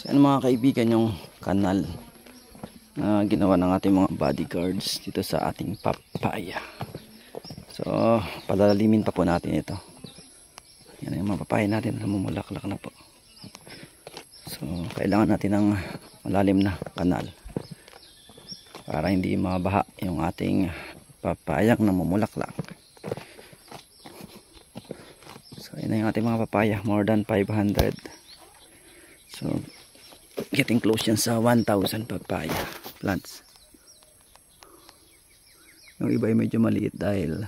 So yan mga kaibigan, yung kanal na ginawa ng ating mga bodyguards dito sa ating papaya. So palalimin pa po natin ito. Yan yung mga papaya natin, namumulaklak na po. So kailangan natin ng malalim na kanal para hindi mabaha yung ating papayang namumulaklak. So yun na yung ating mga papaya, more than 500. So getting close yan sa 1,000 papaya plants. Yung iba ay medyo maliit dahil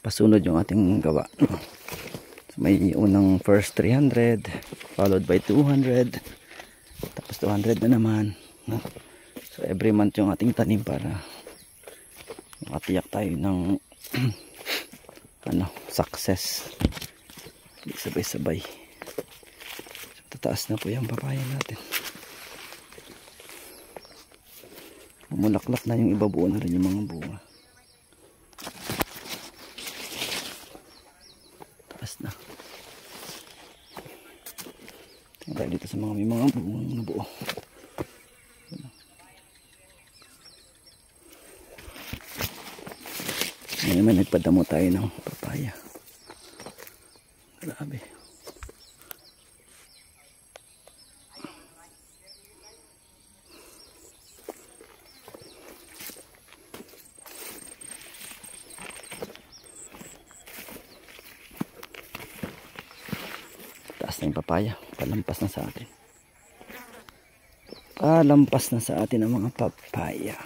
pasunod yung ating gawa. So may unang first 300, followed by 200, tapos 200 na naman. So every month yung ating tanim para makatiyak tayo ng success. Sabay-sabay. So, tataas na po yung papaya natin. Mulaklak na yung iba, buo na rin yung mga bunga. Taas na. Tingnan tayo dito sa mga may mga bunga na buo. Ngayon naman nagpadamo tayo ng papaya. Grabe. Taas na yung papaya. Palampas na sa atin. Palampas na sa atin ang mga papaya.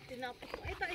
Tinapos ko.